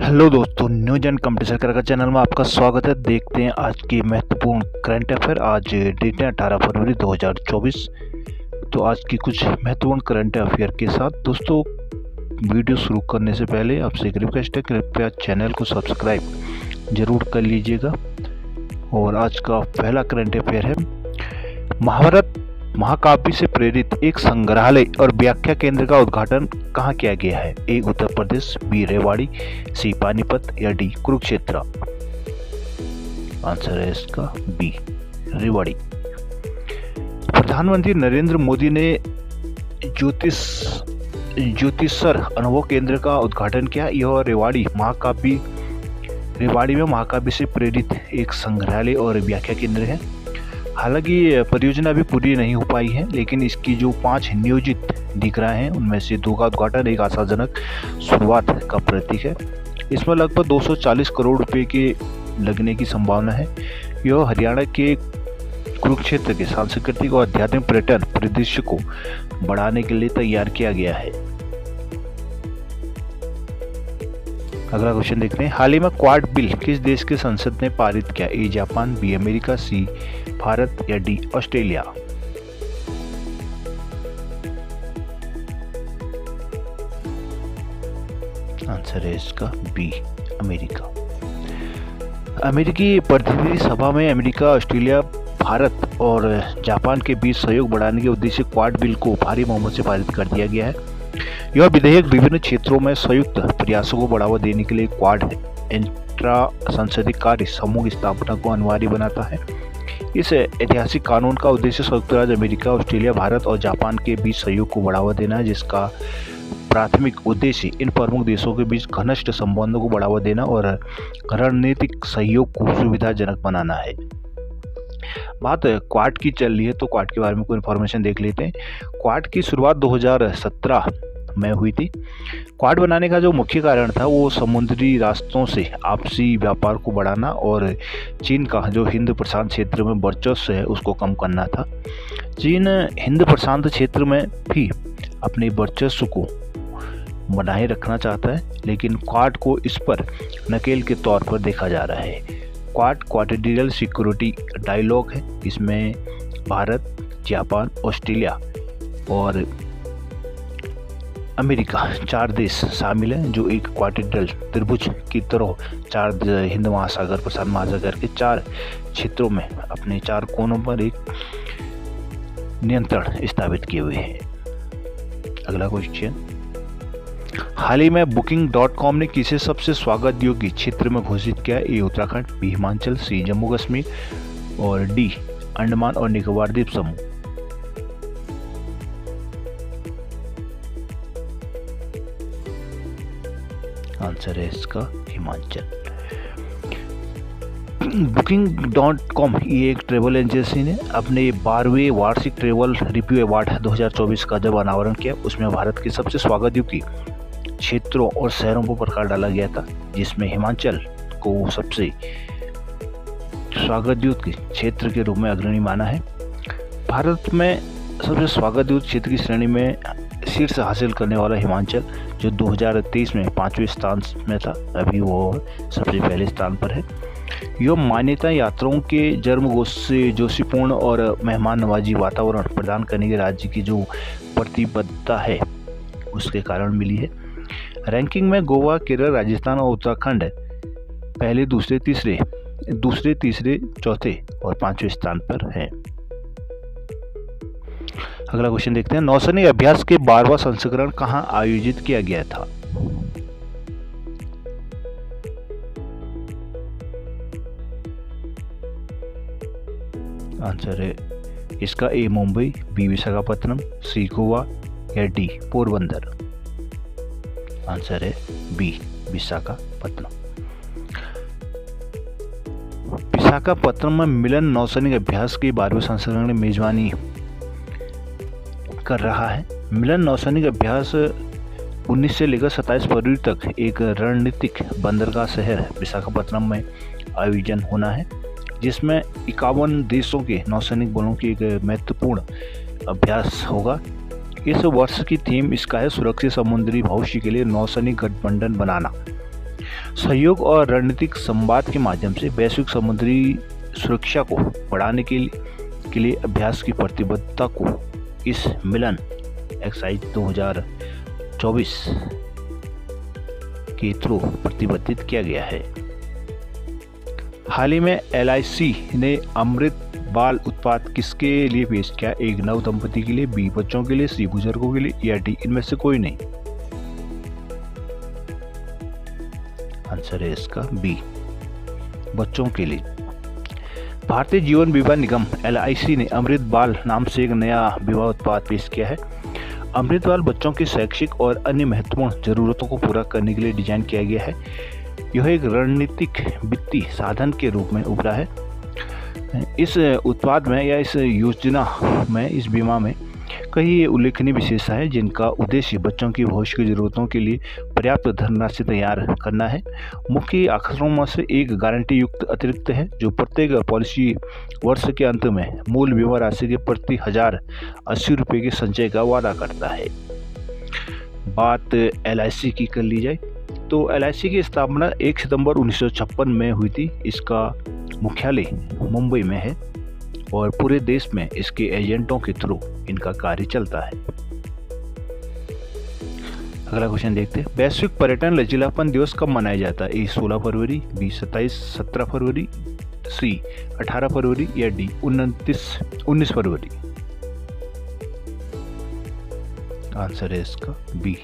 Hello दोस्तों, news and competition का channel में आपका स्वागत है। देखते हैं आज की महत्वपूर्ण करंट अफेयर। आज डेट है 18 फरवरी 2024। तो आज की कुछ महत्वपूर्ण करंट अफेयर के साथ दोस्तों, वीडियो शुरू करने से पहले आपसे एक रिक्वेस्ट है, कृपया चैनल को सब्सक्राइब जरूर कर लीजिएगा। और आज का पहला करंट अफेयर है, महाभारत महाकाव्य से प्रेरित एक संग्रहालय और व्याख्या केंद्र का उद्घाटन कहाँ किया गया है? ए उत्तर प्रदेश, बी रेवाड़ी, सी पानीपत या डी कुरुक्षेत्र। आंसर है इसका बी रेवाड़ी। प्रधानमंत्री नरेंद्र मोदी ने ज्योतिषर अनुभव केंद्र का उद्घाटन किया। यह रेवाड़ी में महाकाव्य से प्रेरित एक संग्रहालय और व्याख्या केंद्र है। हालांकि परियोजना अभी पूरी नहीं हो पाई है, लेकिन इसकी जो 5 नियोजित दिख रहे हैं उनमें से 2 का उद्घाटन एक आशाजनक शुरुआत का प्रतीक है। इसमें लगभग 240 करोड़ रुपए के लगने की संभावना है। यह हरियाणा के कुरुक्षेत्र के सांस्कृतिक और आध्यात्मिक पर्यटन परिदृश्य को बढ़ाने के लिए तैयार किया गया है। अगला क्वेश्चन देखते हैं, हाल ही में क्वाड बिल किस देश के संसद ने पारित किया? ए जापान, बी अमेरिका, सी भारत या डी ऑस्ट्रेलिया। आंसर है इसका बी अमेरिका। अमेरिकी प्रतिनिधि सभा में अमेरिका, ऑस्ट्रेलिया, भारत और जापान के बीच सहयोग बढ़ाने के उद्देश्य क्वाड बिल को भारी बहुमत से पारित कर दिया गया है। यह विधेयक विभिन्न क्षेत्रों में संयुक्त प्रयासों को बढ़ावा देने के लिए क्वाड इंट्रा संसदीय कार्य समूह की स्थापना को अनिवार्य बनाता है। इस ऐतिहासिक कानून का उद्देश्य संयुक्त राज्य अमेरिका, ऑस्ट्रेलिया, भारत और जापान के बीच सहयोग को बढ़ावा देना है, जिसका प्राथमिक उद्देश्य इन प्रमुख देशों के बीच घनिष्ठ संबंधों को बढ़ावा देना और रणनीतिक सहयोग को सुविधाजनक बनाना है। बात क्वाड की चल रही है तो क्वाड के बारे में कोई इन्फॉर्मेशन देख लेते हैं। क्वाड की शुरुआत 2017 में हुई थी। क्वाड बनाने का जो मुख्य कारण था वो समुद्री रास्तों से आपसी व्यापार को बढ़ाना और चीन का जो हिंद प्रशांत क्षेत्र में वर्चस्व है उसको कम करना था। चीन हिंद प्रशांत क्षेत्र में भी अपने वर्चस्व को बनाए रखना चाहता है, लेकिन क्वाड को इस पर नकेल के तौर पर देखा जा रहा है। क्वाड क्वाड्रिलेटरल सिक्योरिटी डायलॉग है। इसमें भारत, जापान, ऑस्ट्रेलिया और अमेरिका 4 देश शामिल हैं, जो एक क्वाड्रिलेटरल त्रिभुज की तरह 4 हिंद महासागर, प्रशांत महासागर के 4 क्षेत्रों में अपने 4 कोनों पर एक नियंत्रण स्थापित किए हुए हैं। अगला क्वेश्चन, हाल ही में Booking.com ने किसे सबसे स्वागत योग्य क्षेत्र में घोषित किया? ए उत्तराखंड, बी हिमाचल, सी जम्मू कश्मीर और डी अंडमान और निकोबार द्वीप समूह। आंसर है इसका हिमाचल। Booking.com ये एक ट्रेवल एजेंसी ने अपने 12वें वार्षिक ट्रेवल रिव्यू अवार्ड 2024 का जब अनावरण किया, उसमें भारत के सबसे स्वागत योग्य क्षेत्रों और शहरों पर प्रकाश डाला गया था, जिसमें हिमाचल को सबसे स्वागत योग्य क्षेत्र के रूप में अग्रणी माना है। भारत में सबसे स्वागत योग्य क्षेत्र की श्रेणी में शीर्ष हासिल करने वाला हिमाचल, जो 2023 में 5वें स्थान में था, अभी वो सबसे पहले स्थान पर है। यह मान्यता यात्रियों के जन्मगोश से जोशीपूर्ण और मेहमान नवाजी वातावरण प्रदान करने के राज्य की जो प्रतिबद्धता है उसके कारण मिली है। रैंकिंग में गोवा, केरल, राजस्थान और उत्तराखंड पहले, दूसरे, तीसरे, चौथे और 5वें स्थान पर हैं। अगला क्वेश्चन देखते हैं, नौसैनिक अभ्यास के 12वां संस्करण कहाँ आयोजित किया गया था? आंसर है इसका ए मुंबई, बी विशाखापत्तनम, सी गोवा या डी पोरबंदर। आंसर है बी विशाखापत्तनम। विशाखापत्तनम में मिलन नौसैनिक अभ्यास के 12वें संस्करण में मेजबानी कर रहा है। मिलन नौसैनिक अभ्यास 19 से लेकर 27 फरवरी तक एक रणनीतिक बंदरगाह शहर विशाखापत्तनम में आयोजन होना है, जिसमें 51 देशों के नौसैनिक बलों की एक महत्वपूर्ण अभ्यास होगा। इस वर्ष की थीम इसका है सुरक्षित समुद्री भविष्य के लिए नौसैनिक गठबंधन बनाना। सहयोग और रणनीतिक संवाद के माध्यम से वैश्विक समुद्री सुरक्षा को बढ़ाने के लिए अभ्यास की प्रतिबद्धता को इस मिलन एक्साइज 2024 के थ्रू प्रतिबद्धित किया गया है। हाल ही में LIC ने अमृत बाल उत्पाद किसके लिए पेश किया? एक नव दंपति के लिए, B बच्चों के लिए, C बुजुर्गों के लिए या D इनमें से कोई नहीं। आंसर है इसका B बच्चों के लिए। भारतीय जीवन बीमा निगम LIC ने अमृत बाल नाम से एक नया बीमा उत्पाद पेश किया है। अमृत बाल बच्चों की शैक्षिक और अन्य महत्वपूर्ण जरूरतों को पूरा करने के लिए डिजाइन किया गया है। यह एक रणनीतिक वित्तीय साधन के रूप में उभरा है। इस उत्पाद में या इस योजना में, इस बीमा में कई उल्लेखनीय विशेषताएं हैं जिनका उद्देश्य बच्चों की भविष्य की जरूरतों के लिए पर्याप्त धनराशि तैयार करना है। मुख्य आकर्षणों में से एक गारंटी युक्त अतिरिक्त है जो प्रत्येक पॉलिसी वर्ष के अंत में मूल बीमा राशि के प्रति 1080 रुपये के संचय का वादा करता है। बात LIC की कर ली जाए तो LIC की स्थापना 1 सितंबर 1956 में हुई थी। इसका मुख्यालय मुंबई में है और पूरे देश में इसके एजेंटों के थ्रू इनका कार्य चलता है। अगला क्वेश्चन देखते हैं। वैश्विक पर्यटन लचीलापन दिवस कब मनाया जाता है? A 16 February, B 17 February, C 18 फरवरी या D 19 फरवरी। आंसर है इसका B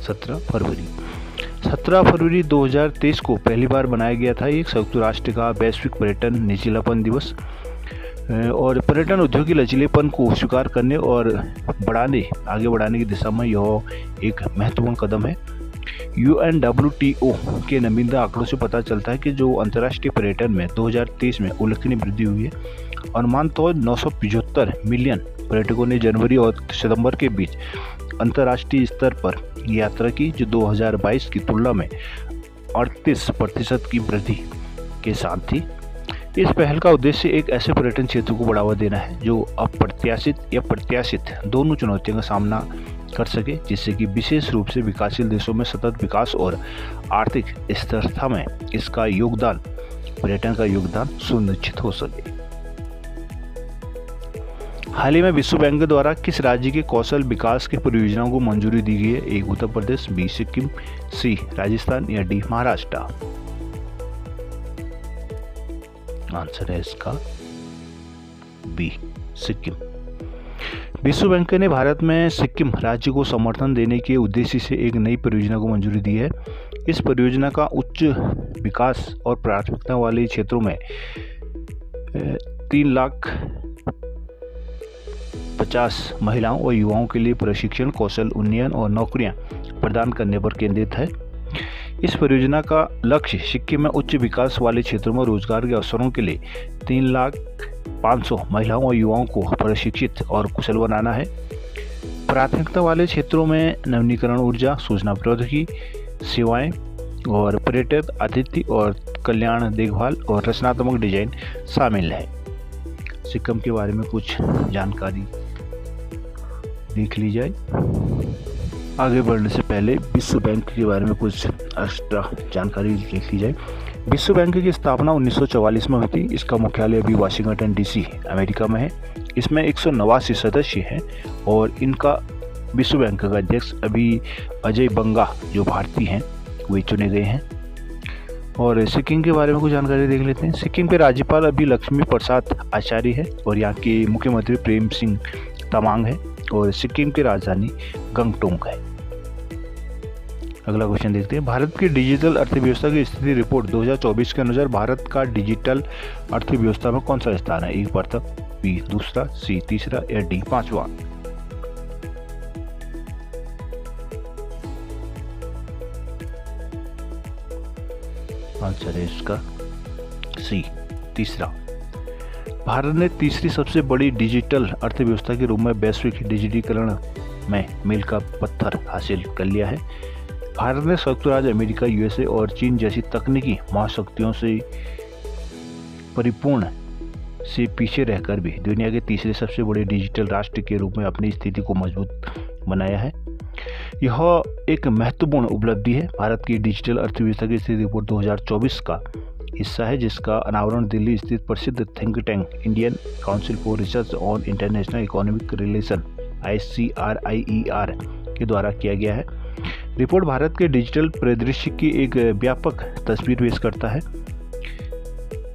17 फरवरी। 17 फरवरी 2023 को पहली बार बनाया गया था एक संयुक्त राष्ट्र का वैश्विक पर्यटन लचीलापन दिवस। और पर्यटन उद्योग के लचीलेपन को स्वीकार करने और आगे बढ़ाने की दिशा में यह एक महत्वपूर्ण कदम है। UNWTO के नवीनतम आंकड़ों से पता चलता है कि जो अंतर्राष्ट्रीय पर्यटन में 2023 में उल्लेखनीय वृद्धि हुई है। अनुमान तो 975 मिलियन पर्यटकों ने जनवरी और सितंबर के बीच अंतर्राष्ट्रीय स्तर पर यात्रा की, जो 2022 की तुलना में 38% की वृद्धि के साथ थी। इस पहल का उद्देश्य एक ऐसे पर्यटन क्षेत्र को बढ़ावा देना है जो अप्रत्याशित या प्रत्याशित दोनों चुनौतियों का सामना कर सके, जिससे कि विशेष रूप से विकासशील देशों में सतत विकास और आर्थिक स्थिरता में इसका योगदान, पर्यटन का योगदान सुनिश्चित हो सके। हाल ही में विश्व बैंक द्वारा किस राज्य के कौशल विकास की परियोजनाओं को मंजूरी दी गई है? A Uttar Pradesh, B Sikkim, C Rajasthan या D महाराष्ट्र। आंसर है इसका B सिक्किम। विश्व बैंक ने भारत में सिक्किम राज्य को समर्थन देने के उद्देश्य से एक नई परियोजना को मंजूरी दी है। इस परियोजना का उच्च विकास और प्राथमिकता वाले क्षेत्रों में 3,50,000 महिलाओं और युवाओं के लिए प्रशिक्षण, कौशल उन्नयन और नौकरियां प्रदान करने पर केंद्रित है। इस परियोजना का लक्ष्य सिक्किम में उच्च विकास वाले क्षेत्रों में रोजगार के अवसरों के लिए 3,500,000 महिलाओं और युवाओं को प्रशिक्षित और कुशल बनाना है। प्राथमिकता वाले क्षेत्रों में नवीनीकरण ऊर्जा, सूचना प्रौद्योगिकी, सेवाएं और पर्यटन, आतिथ्य और कल्याण, देखभाल और रचनात्मक डिजाइन शामिल है। सिक्किम के बारे में कुछ जानकारी देख ली जाए। आगे बढ़ने से पहले विश्व बैंक के बारे में कुछ एक्स्ट्रा जानकारी देख ली जाए। विश्व बैंक की स्थापना 1944 में हुई थी। इसका मुख्यालय अभी वाशिंगटन DC अमेरिका में है। इसमें 189 सदस्य हैं और इनका विश्व बैंक का अध्यक्ष अभी अजय बंगा जो भारतीय हैं वे चुने गए हैं। और सिक्किम के बारे में कुछ जानकारी देख लेते हैं। सिक्किम के राज्यपाल अभी लक्ष्मी प्रसाद आचार्य है और यहाँ के मुख्यमंत्री प्रेम सिंह तमांग है और सिक्किम की राजधानी गंगटोक है। अगला क्वेश्चन देखते हैं। भारत की डिजिटल अर्थव्यवस्था की स्थिति रिपोर्ट 2024 के अनुसार भारत का डिजिटल अर्थव्यवस्था में कौन सा स्थान है? A प्रथम, B दूसरा, C तीसरा या D पांचवा। आंसर है इसका C तीसरा। भारत ने तीसरी सबसे बड़ी डिजिटल अर्थव्यवस्था के रूप में वैश्विक डिजिटीकरण में मील का पत्थर हासिल कर लिया है। भारत ने संयुक्त राज्य अमेरिका, USA और चीन जैसी तकनीकी महाशक्तियों से परिपूर्ण से पीछे रहकर भी दुनिया के तीसरे सबसे बड़े डिजिटल राष्ट्र के रूप में अपनी स्थिति को मजबूत बनाया है। यह एक महत्वपूर्ण उपलब्धि है। भारत की डिजिटल अर्थव्यवस्था की स्थिति रिपोर्ट 2024 का हिस्सा है, जिसका अनावरण दिल्ली स्थित प्रसिद्ध think tank Indian council for research on international economic relation ICRIER के द्वारा किया गया है। रिपोर्ट भारत के डिजिटल परिदृश्य की एक व्यापक तस्वीर पेश करता है।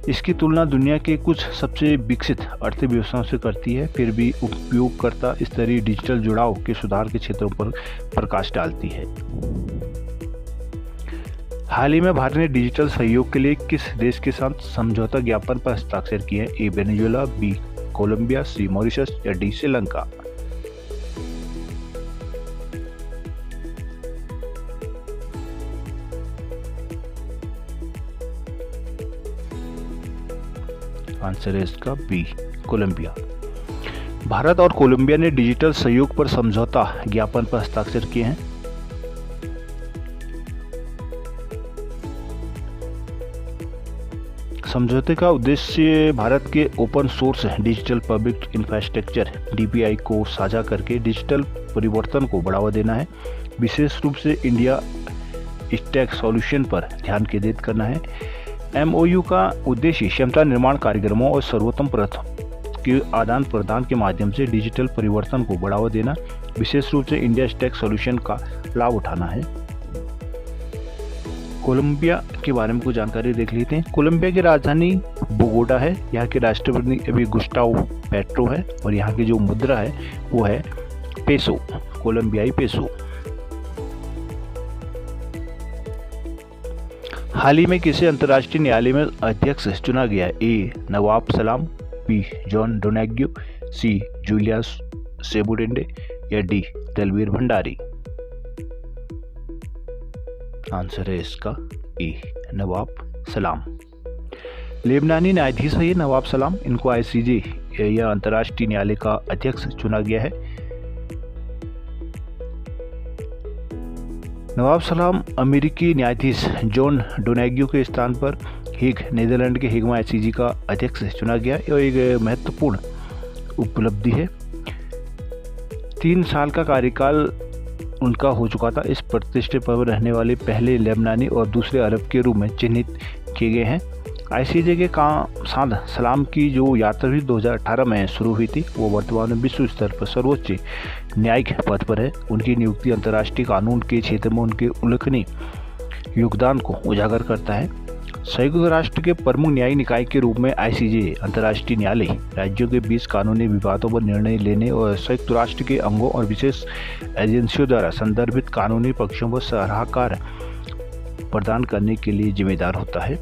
इसकी तुलना दुनिया के कुछ सबसे विकसित अर्थव्यवस्थाओं से करती है, फिर भी उपयोगकर्ता स्तरीय डिजिटल जुड़ाव के सुधार के क्षेत्रों पर प्रकाश डालती है। हाल ही में भारत ने डिजिटल सहयोग के लिए किस देश के साथ समझौता ज्ञापन पर हस्ताक्षर किए हैं? ए वेनेजुएला, बी कोलंबिया, सी मॉरिशस या डी श्रीलंका। आंसर है इसका बी कोलंबिया। भारत और कोलंबिया ने डिजिटल सहयोग पर समझौता ज्ञापन पर हस्ताक्षर किए हैं। समझौते का उद्देश्य भारत के open source digital public infrastructure DPI को साझा करके डिजिटल परिवर्तन को बढ़ावा देना है। विशेष रूप से इंडिया स्टैक सॉल्यूशन पर ध्यान केंद्रित करना है। MOU का उद्देश्य क्षमता निर्माण कार्यक्रमों और सर्वोत्तम प्रथाओं के आदान प्रदान के माध्यम से डिजिटल परिवर्तन को बढ़ावा देना, विशेष रूप से इंडिया स्टैक सॉल्यूशन का लाभ उठाना है। कोलंबिया के बारे में कुछ जानकारी देख लेते हैं। कोलंबिया की राजधानी बोगोटा है। यहाँ के राष्ट्रपति अभी गुस्टावो पेट्रो है और यहाँ की जो मुद्रा है वो है पेसो, कोलंबियाई पेसो। हाल ही में किसे अंतर्राष्ट्रीय न्यायालय में अध्यक्ष चुना गया? ए नवाब सलाम, बी जॉन डोनेग्यू, सी जूलियस सेबुटेंडे या डी दलवीर भंडारी। आंसर है इसका ए नवाब सलाम। लेबनानी न्यायाधीश है ये नवाब सलाम। इनको ICJ या अंतर्राष्ट्रीय न्यायालय का अध्यक्ष चुना गया है। नवाब सलाम अमेरिकी न्यायाधीश जॉन डोनेग्यू के स्थान पर हेग, नीदरलैंड के हेग में ICJ का अध्यक्ष चुना गया। यह एक महत्वपूर्ण उपलब्धि है। 3 साल का कार्यकाल उनका हो चुका था। इस प्रतिष्ठित पर रहने वाले पहले लेबनानी और दूसरे अरब के रूप में चिन्हित किए गए हैं। ICJ के साथ सलाम की जो यात्रा भी 2018 में शुरू हुई थी, वो वर्तमान में विश्व स्तर पर सर्वोच्च न्यायिक पद पर है। उनकी नियुक्ति अंतर्राष्ट्रीय कानून के क्षेत्र में उनके उल्लेखनीय योगदान को उजागर करता है। संयुक्त राष्ट्र के प्रमुख न्यायिक निकाय के रूप में ICJ अंतर्राष्ट्रीय न्यायालय राज्यों के बीच कानूनी विवादों पर निर्णय लेने और संयुक्त राष्ट्र के अंगों और विशेष एजेंसियों द्वारा संदर्भित कानूनी पक्षों पर सलाहकार प्रदान करने के लिए जिम्मेदार होता है।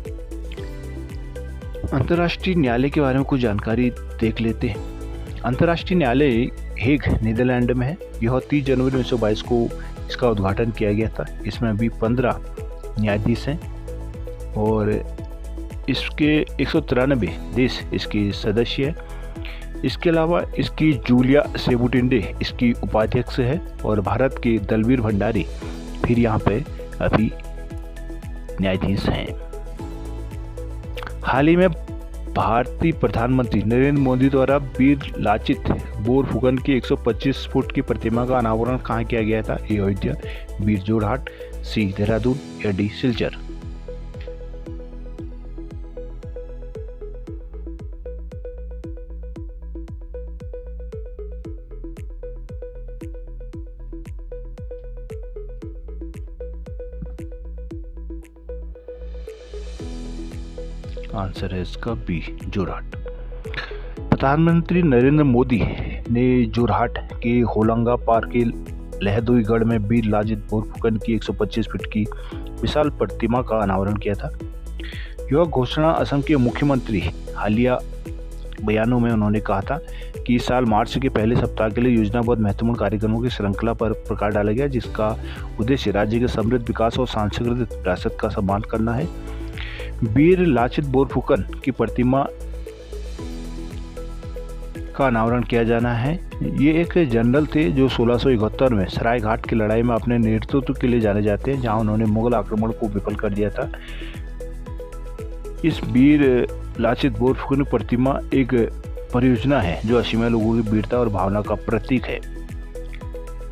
अंतर्राष्ट्रीय न्यायालय के बारे में कुछ जानकारी देख लेते हैं। अंतर्राष्ट्रीय न्यायालय हेग, नीदरलैंड में है। यह 30 जनवरी 1922 को इसका उद्घाटन किया गया था। इसमें अभी 15 न्यायाधीश हैं और इसके 193 देश इसके सदस्य हैं। इसके अलावा इसकी जूलिया सेबुटेंडे इसकी उपाध्यक्ष है और भारत के दलवीर भंडारी फिर यहाँ पे अभी न्यायाधीश हैं। हाल ही में भारतीय प्रधानमंत्री नरेंद्र मोदी द्वारा वीर लाचित बोरफुकन की 125 फुट की प्रतिमा का अनावरण कहाँ किया गया था? ए अयोध्या, बी जोरहाट, सी देहरादून या डी सिलचर। आंसर है इसका बी जोरहाट। प्रधानमंत्री नरेंद्र मोदी ने जोरहाट के होलंगा पार के लहदोईगढ़ में वीर लाचित बोरफुकन की 125 फीट की विशाल प्रतिमा का अनावरण किया था। यह घोषणा असम के मुख्यमंत्री हालिया बयानों में उन्होंने कहा था कि इस साल मार्च के पहले सप्ताह के लिए योजनाबद्ध महत्वपूर्ण कार्यक्रमों की श्रृंखला पर प्रकाश डाला गया, जिसका उद्देश्य राज्य के समृद्ध विकास और सांस्कृतिक विरासत का सम्मान करना है। वीर लाचित बोरफुकन की प्रतिमा का अनावरण किया जाना है। ये एक जनरल थे जो 1671 में सराय घाट की लड़ाई में अपने नेतृत्व के लिए जाने जाते हैं, जहां उन्होंने मुगल आक्रमण को विफल कर दिया था। इस वीर लाचित बोरफुकन प्रतिमा एक परियोजना है जो असीम लोगों की वीरता और भावना का प्रतीक है।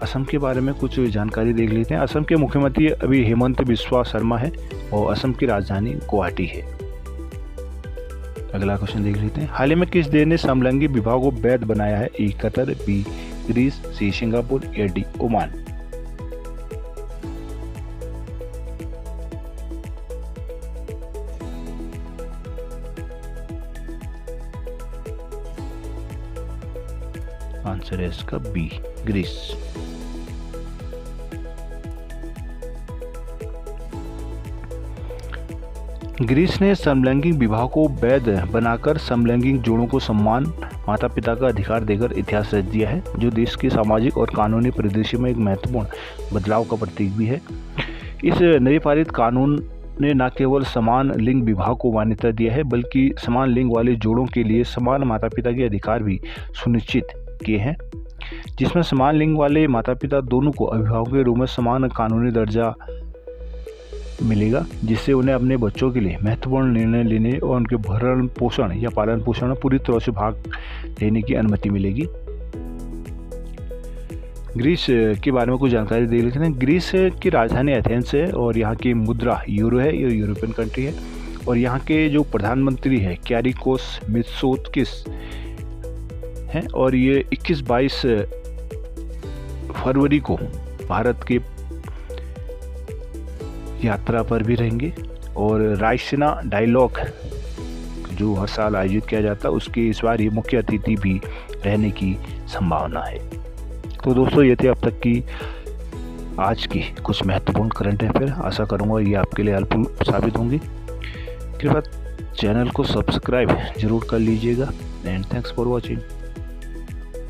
असम के बारे में कुछ जानकारी देख लेते हैं। असम के मुख्यमंत्री अभी हेमंत बिस्वा शर्मा है और असम की राजधानी गुवाहाटी है। अगला क्वेश्चन देख लेते हैं। हाल ही में किस देश ने समलैंगिक विवाह को वैध बनाया है? A Qatar, B Greece, C Singapore या डी ओमान। आंसर है इसका बी ग्रीस। ग्रीस ने समलैंगिक विवाह को वैध बनाकर समलैंगिक जोड़ों को सम्मान, माता पिता का अधिकार देकर इतिहास रच दिया है, जो देश के सामाजिक और कानूनी परिदृश्य में एक महत्वपूर्ण बदलाव का प्रतीक भी है। इस नए पारित कानून ने न केवल समान लिंग विवाह को मान्यता दिया है, बल्कि समान लिंग वाले जोड़ों के लिए समान माता पिता के अधिकार भी सुनिश्चित किए हैं, जिसमें समान लिंग वाले माता पिता दोनों को अभिभावकों के रूप में समान कानूनी दर्जा मिलेगा, जिससे उन्हें अपने बच्चों के लिए महत्वपूर्ण निर्णय लेने और उनके भरण पोषण या पालन पोषण में पूरी तरह से भाग लेने की अनुमति मिलेगी। ग्रीस के बारे में कुछ जानकारी दे लेते हैं। ग्रीस की राजधानी एथेंस है और यहाँ की मुद्रा यूरो है, ये यूरोपियन कंट्री है। और यहाँ के जो प्रधानमंत्री है क्यारिकोस मित्सोताकिस हैं और ये 21-22 फरवरी को भारत के यात्रा पर भी रहेंगे। और रायसीना डायलॉग जो हर साल आयोजित किया जाता है, उसके इस बार ये मुख्य अतिथि भी रहने की संभावना है। तो दोस्तों, ये थे अब तक की आज की कुछ महत्वपूर्ण करंट अफेयर। आशा करूँगा ये आपके लिए हेल्पफुल साबित होंगी। कृपया चैनल को सब्सक्राइब जरूर कर लीजिएगा एंड थैंक्स फॉर वॉचिंग।